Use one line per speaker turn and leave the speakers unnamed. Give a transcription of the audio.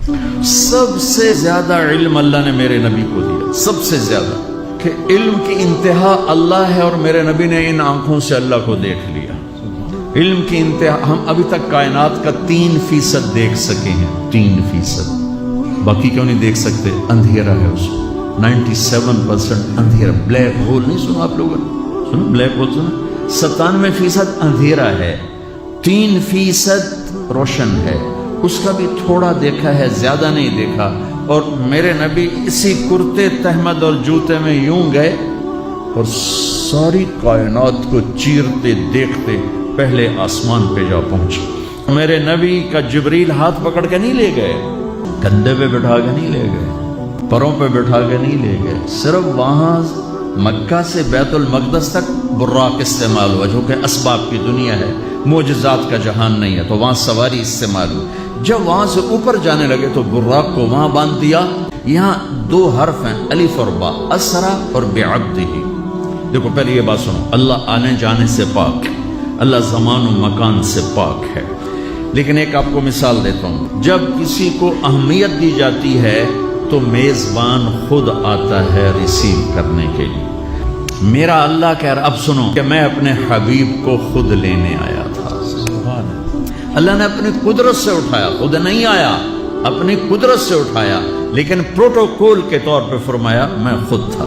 سب سے زیادہ علم اللہ نے میرے نبی کو دیا، سب سے زیادہ، کہ علم کی انتہا اللہ ہے، اور میرے نبی نے ان آنکھوں سے اللہ کو دیکھ لیا۔ علم کی انتہا، ہم ابھی تک کائنات کا 3% دیکھ سکے ہیں، 3%، باقی کیوں نہیں دیکھ سکتے؟ اندھیرا ہے اس میں، 97% اندھیرا۔ بلیک ہول نہیں سنا آپ لوگوں نے؟ سنا بلیک ہول؟ سنا؟ 97% اندھیرا ہے، 3% روشن ہے، اس کا بھی تھوڑا دیکھا ہے، زیادہ نہیں دیکھا۔ اور میرے نبی اسی کرتے تہمد اور جوتے میں یوں گئے اور ساری کائنات کو چیرتے دیکھتے پہلے آسمان پہ جا پہنچے۔ میرے نبی کا جبریل ہاتھ پکڑ کے نہیں لے گئے، کندھے پہ بٹھا کے نہیں لے گئے، پروں پہ بٹھا کے نہیں لے گئے، صرف وہاں مکہ سے بیت المقدس تک براق استعمال ہوا، جو کہ اسباب کی دنیا ہے، معجزات کا جہان نہیں ہے، تو وہاں سواری استعمال ہوئی۔ جب وہاں سے اوپر جانے لگے تو براق کو وہاں باندھ دیا۔ یہاں 2 حرف ہیں، الف اور با، اسرا اور بعبدہ۔ دیکھو پہلے یہ بات سنو، اللہ آنے جانے سے پاک ہے، اللہ زمان و مکان سے پاک ہے، لیکن ایک آپ کو مثال دیتا ہوں، جب کسی کو اہمیت دی جاتی ہے تو میزبان خود آتا ہے ریسیو کرنے کے لیے۔ میرا اللہ کہہ رہا، اب سنو، کہ میں اپنے حبیب کو خود لینے آیا تھا۔ اللہ نے اپنی قدرت سے اٹھایا، خود نہیں آیا، اپنی قدرت سے اٹھایا، لیکن پروٹوکول کے طور پہ فرمایا میں خود تھا۔